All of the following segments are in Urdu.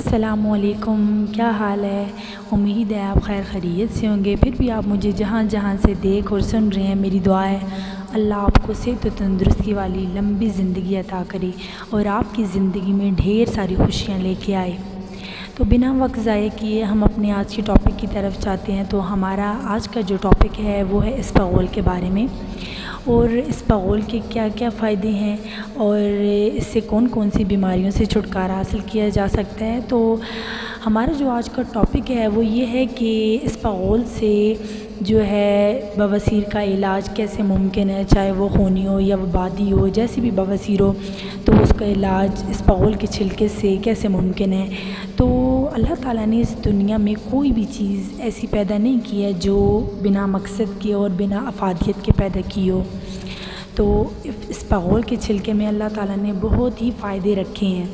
السلام علیکم، کیا حال ہے؟ امید ہے آپ خیر خیریت سے ہوں گے۔ پھر بھی آپ مجھے جہاں جہاں سے دیکھ اور سن رہے ہیں، میری دعا ہے اللہ آپ کو صحت و تندرستی والی لمبی زندگی عطا کرے اور آپ کی زندگی میں ڈھیر ساری خوشیاں لے کے آئے۔ تو بنا وقت ضائع کیے ہم اپنے آج کے ٹاپک کی طرف چاہتے ہیں۔ تو ہمارا آج کا جو ٹاپک ہے وہ ہے اسپغول کے بارے میں، اور اسپغول کے کیا کیا فائدے ہیں اور اس سے کون کون سی بیماریوں سے چھٹکارا حاصل کیا جا سکتا ہے۔ تو ہمارا جو آج کا ٹاپک ہے وہ یہ ہے کہ اسپغول سے جو ہے بواسیر کا علاج کیسے ممکن ہے، چاہے وہ خونی ہو یا وبادی ہو، جیسی بھی بواسیر ہو تو اس کا علاج اسپغول کے چھلکے سے کیسے ممکن ہے۔ تو اللہ تعالیٰ نے اس دنیا میں کوئی بھی چیز ایسی پیدا نہیں کی ہے جو بنا مقصد کے اور بنا افادیت کے پیدا کی ہو۔ تو اسپغول کے چھلکے میں اللہ تعالیٰ نے بہت ہی فائدے رکھے ہیں،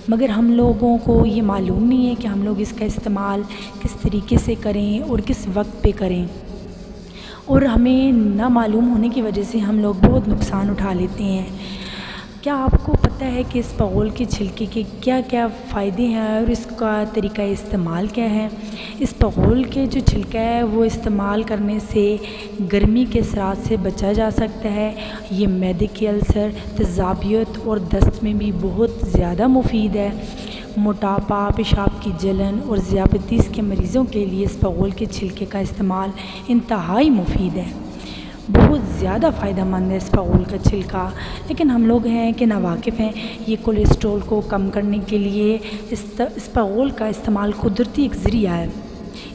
مگر ہم لوگوں کو یہ معلوم نہیں ہے کہ ہم لوگ اس کا استعمال کس طریقے سے کریں اور کس وقت پہ کریں، اور ہمیں نہ معلوم ہونے کی وجہ سے ہم لوگ بہت نقصان اٹھا لیتے ہیں۔ کیا آپ کو پتہ ہے کہ اسپغول کے چھلکے کے کیا کیا فائدے ہیں اور اس کا طریقہ استعمال کیا ہے؟ اسپغول کے جو چھلکا ہے وہ استعمال کرنے سے گرمی کے اثرات سے بچا جا سکتا ہے۔ یہ معدے کے السر، تیزابیت اور دست میں بھی بہت زیادہ مفید ہے۔ موٹاپا، پیشاب کی جلن اور ذیابیطس کے مریضوں کے لیے اسپغول کے چھلکے کا استعمال انتہائی مفید ہے، بہت زیادہ فائدہ مند ہے اسپغول کا چھلکا، لیکن ہم لوگ ہیں کہ ناواقف ہیں۔ یہ کولیسٹرول کو کم کرنے کے لیے اسپغول کا استعمال قدرتی ایک ذریعہ ہے۔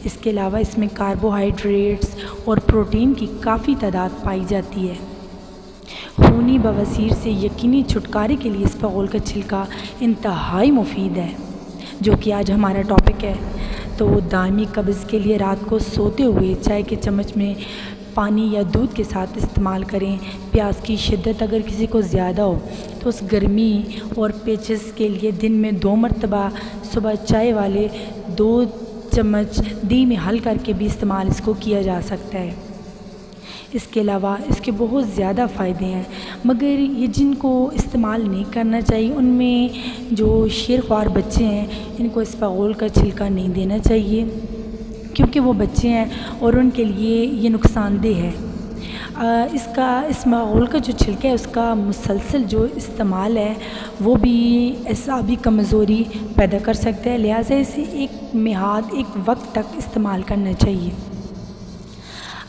اس کے علاوہ اس میں کاربوہائیڈریٹس اور پروٹین کی کافی تعداد پائی جاتی ہے۔ خونی بواسیر سے یقینی چھٹکارے کے لیے اسپغول کا چھلکا انتہائی مفید ہے، جو کہ آج ہمارا ٹاپک ہے۔ تو دائمی قبض کے لیے رات کو سوتے ہوئے چائے کے چمچ میں پانی یا دودھ کے ساتھ استعمال کریں۔ پیاس کی شدت اگر کسی کو زیادہ ہو تو اس گرمی اور پیچس کے لیے دن میں 2 مرتبہ صبح چائے والے 2 چمچ دہی میں حل کر کے بھی استعمال اس کو کیا جا سکتا ہے۔ اس کے علاوہ اس کے بہت زیادہ فائدے ہیں، مگر یہ جن کو استعمال نہیں کرنا چاہیے، ان میں جو شیر خوار بچے ہیں ان کو اسپغول کا چھلکا نہیں دینا چاہیے، کیونکہ وہ بچے ہیں اور ان کے لیے یہ نقصان دہ ہے۔ اسپغول کا جو چھلکا ہے اس کا مسلسل جو استعمال ہے وہ بھی اعصابی کمزوری پیدا کر سکتا ہے، لہٰذا اسے ایک میعاد، ایک وقت تک استعمال کرنا چاہیے۔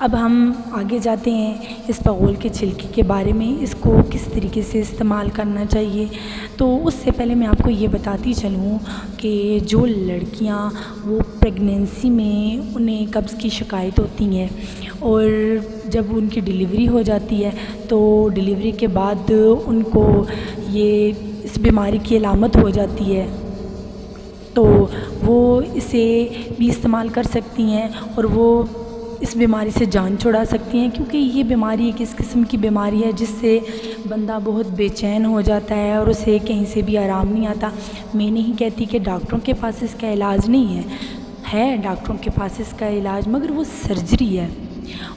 اب ہم آگے جاتے ہیں اسپغول کے چھلکے کے بارے میں، اس کو کس طریقے سے استعمال کرنا چاہیے۔ تو اس سے پہلے میں آپ کو یہ بتاتی چلوں کہ جو لڑکیاں وہ پریگنینسی میں انہیں قبض کی شکایت ہوتی ہیں اور جب ان کی ڈیلیوری ہو جاتی ہے تو ڈیلیوری کے بعد ان کو یہ اس بیماری کی علامت ہو جاتی ہے، تو وہ اسے بھی استعمال کر سکتی ہیں اور وہ اس بیماری سے جان چھڑا سکتی ہیں، کیونکہ یہ بیماری ایک اس قسم کی بیماری ہے جس سے بندہ بہت بے چین ہو جاتا ہے اور اسے کہیں سے بھی آرام نہیں آتا۔ میں نہیں کہتی کہ ڈاکٹروں کے پاس اس کا علاج نہیں ہے ڈاکٹروں کے پاس اس کا علاج، مگر وہ سرجری ہے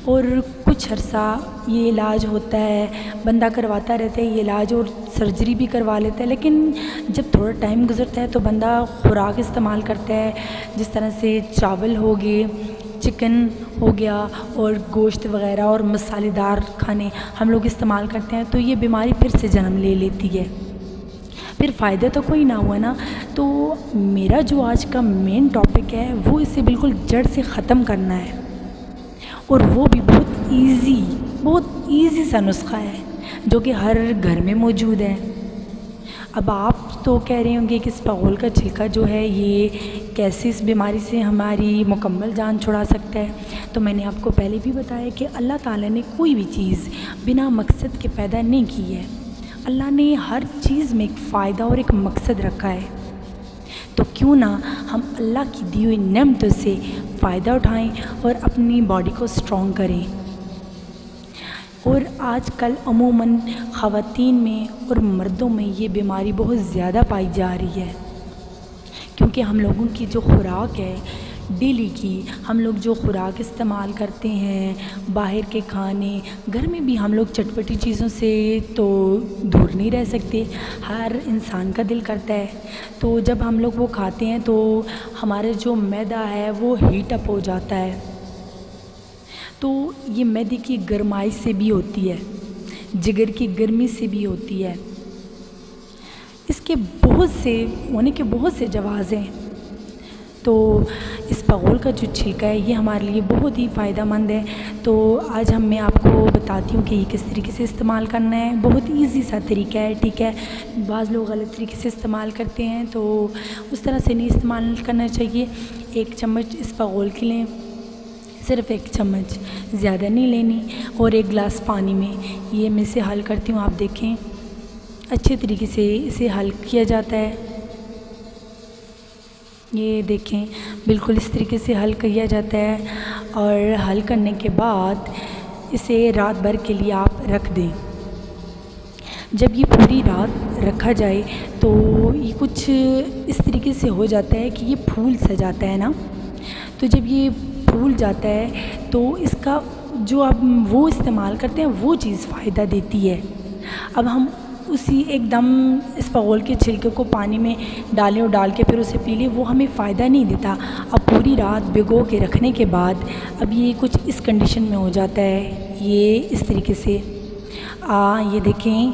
اور کچھ عرصہ یہ علاج ہوتا ہے، بندہ کرواتا رہتا ہے یہ علاج اور سرجری بھی کروا لیتا ہے، لیکن جب تھوڑا ٹائم گزرتا ہے تو بندہ خوراک استعمال کرتا ہے، جس طرح سے چاول ہو گئے، چکن ہو گیا اور گوشت وغیرہ اور مسالے دار کھانے ہم لوگ استعمال کرتے ہیں، تو یہ بیماری پھر سے جنم لے لیتی ہے، پھر فائدہ تو کوئی نہ ہوا نا۔ تو میرا جو آج کا مین ٹاپک ہے وہ اسے بالکل جڑ سے ختم کرنا ہے، اور وہ بھی بہت ایزی سا نسخہ ہے جو کہ ہر گھر میں موجود ہے۔ اب آپ تو کہہ رہے ہوں گے کہ اسپغول کا چھلکا جو ہے یہ کیسے اس بیماری سے ہماری مکمل جان چھڑا سکتا ہے۔ تو میں نے آپ کو پہلے بھی بتایا کہ اللہ تعالیٰ نے کوئی بھی چیز بنا مقصد کے پیدا نہیں کی ہے، اللہ نے ہر چیز میں ایک فائدہ اور ایک مقصد رکھا ہے، تو کیوں نہ ہم اللہ کی دی ہوئی نعمتوں سے فائدہ اٹھائیں اور اپنی باڈی کو اسٹرانگ کریں۔ اور آج کل عموماً خواتین میں اور مردوں میں یہ بیماری بہت زیادہ پائی جا رہی ہے، کیونکہ ہم لوگوں کی جو خوراک ہے ڈیلی کی ہم لوگ جو خوراک استعمال کرتے ہیں، باہر کے کھانے، گھر میں بھی ہم لوگ چٹپٹی چیزوں سے تو دور نہیں رہ سکتے، ہر انسان کا دل کرتا ہے، تو جب ہم لوگ وہ کھاتے ہیں تو ہمارا جو معدہ ہے وہ ہیٹ اپ ہو جاتا ہے، تو یہ معدے کی گرمائی سے بھی ہوتی ہے، جگر کی گرمی سے بھی ہوتی ہے۔ اس کے بہت سے ہونے کے بہت سے جواز ہیں، تو اس بغول کا جو چھلکا ہے یہ ہمارے لیے بہت ہی فائدہ مند ہے، تو آج میں آپ کو بتاتی ہوں کہ یہ کس طریقے سے استعمال کرنا ہے۔ بہت ایزی سا طریقہ ہے، ٹھیک ہے، بعض لوگ غلط طریقے سے استعمال کرتے ہیں، تو اس طرح سے نہیں استعمال کرنا چاہیے۔ 1 چمچ اس بغول کی لیں، صرف 1 چمچ، زیادہ نہیں لینی، اور 1 گلاس پانی میں یہ میں سے حل کرتی ہوں۔ آپ دیکھیں اچھے طریقے سے اسے حل کیا جاتا ہے، یہ دیکھیں بالکل اس طریقے سے حل کیا جاتا ہے، اور حل کرنے کے بعد اسے رات بھر کے لیے آپ رکھ دیں۔ جب یہ پوری رات رکھا جائے تو یہ کچھ اس طریقے سے ہو جاتا ہے کہ یہ پھول سا جاتا ہے نا، تو جب یہ پھول جاتا ہے تو اس کا جو آپ وہ استعمال کرتے ہیں وہ چیز فائدہ دیتی ہے۔ اب ہم اسی ایک دم اس بغول کے چھلکے کو پانی میں ڈالیں اور ڈال کے پھر اسے پی لیں، وہ ہمیں فائدہ نہیں دیتا۔ اب پوری رات بھگو کے رکھنے کے بعد اب یہ کچھ اس کنڈیشن میں ہو جاتا ہے، یہ اس طریقے سے یہ دیکھیں،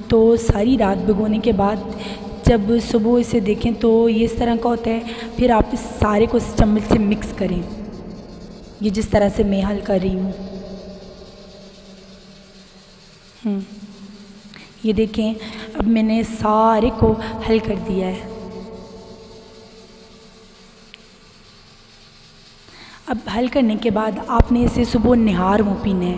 تو ساری رات بھگونے کے بعد جب صبح اسے دیکھیں تو یہ اس طرح کا ہوتا ہے۔ پھر آپ اس سارے کو اس چمچ سے مکس کریں، یہ جس طرح سے میں حل کر رہی ہوں، یہ دیکھیں اب میں نے سارے کو حل کر دیا ہے۔ اب حل کرنے کے بعد آپ نے اسے صبح نہار منہ پینا ہے۔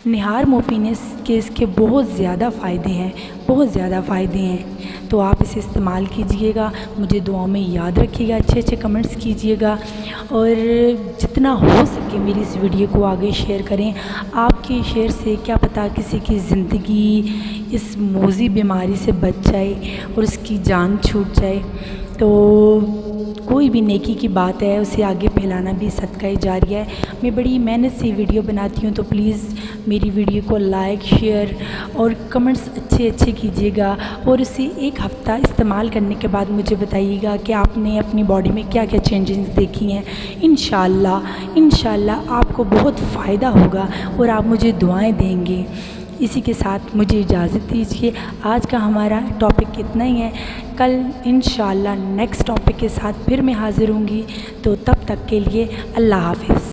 نہار منہ پینے کے اس کے بہت زیادہ فائدے ہیں، بہت زیادہ فائدے ہیں، تو آپ اسے استعمال کیجئے گا، مجھے دعاؤں میں یاد رکھیے گا، اچھے اچھے کمنٹس کیجئے گا، اور جتنا ہو سکے میری اس ویڈیو کو آگے شیئر کریں۔ آپ کے شیئر سے کیا پتہ کسی کی زندگی اس موذی بیماری سے بچ جائے اور اس کی جان چھوٹ جائے، تو کوئی بھی نیکی کی بات ہے اسے آگے پھیلانا بھی صدقہ جاریہ ہے۔ میں بڑی محنت سے ویڈیو بناتی ہوں، تو پلیز میری ویڈیو کو لائک، شیئر اور کمنٹس اچھے کیجیے گا، اور اسے 1 ہفتہ استعمال کرنے کے بعد مجھے بتائیے گا کہ آپ نے اپنی باڈی میں کیا کیا چینجز دیکھی ہیں۔ انشاءاللہ آپ کو بہت فائدہ ہوگا اور آپ مجھے دعائیں دیں گے۔ اسی کے ساتھ مجھے اجازت دیجیے، آج کا ہمارا ٹاپک اتنا ہی ہے، کل انشاءاللہ نیکسٹ ٹاپک کے ساتھ پھر میں حاضر ہوں گی، تو تب تک کے لیے اللہ حافظ۔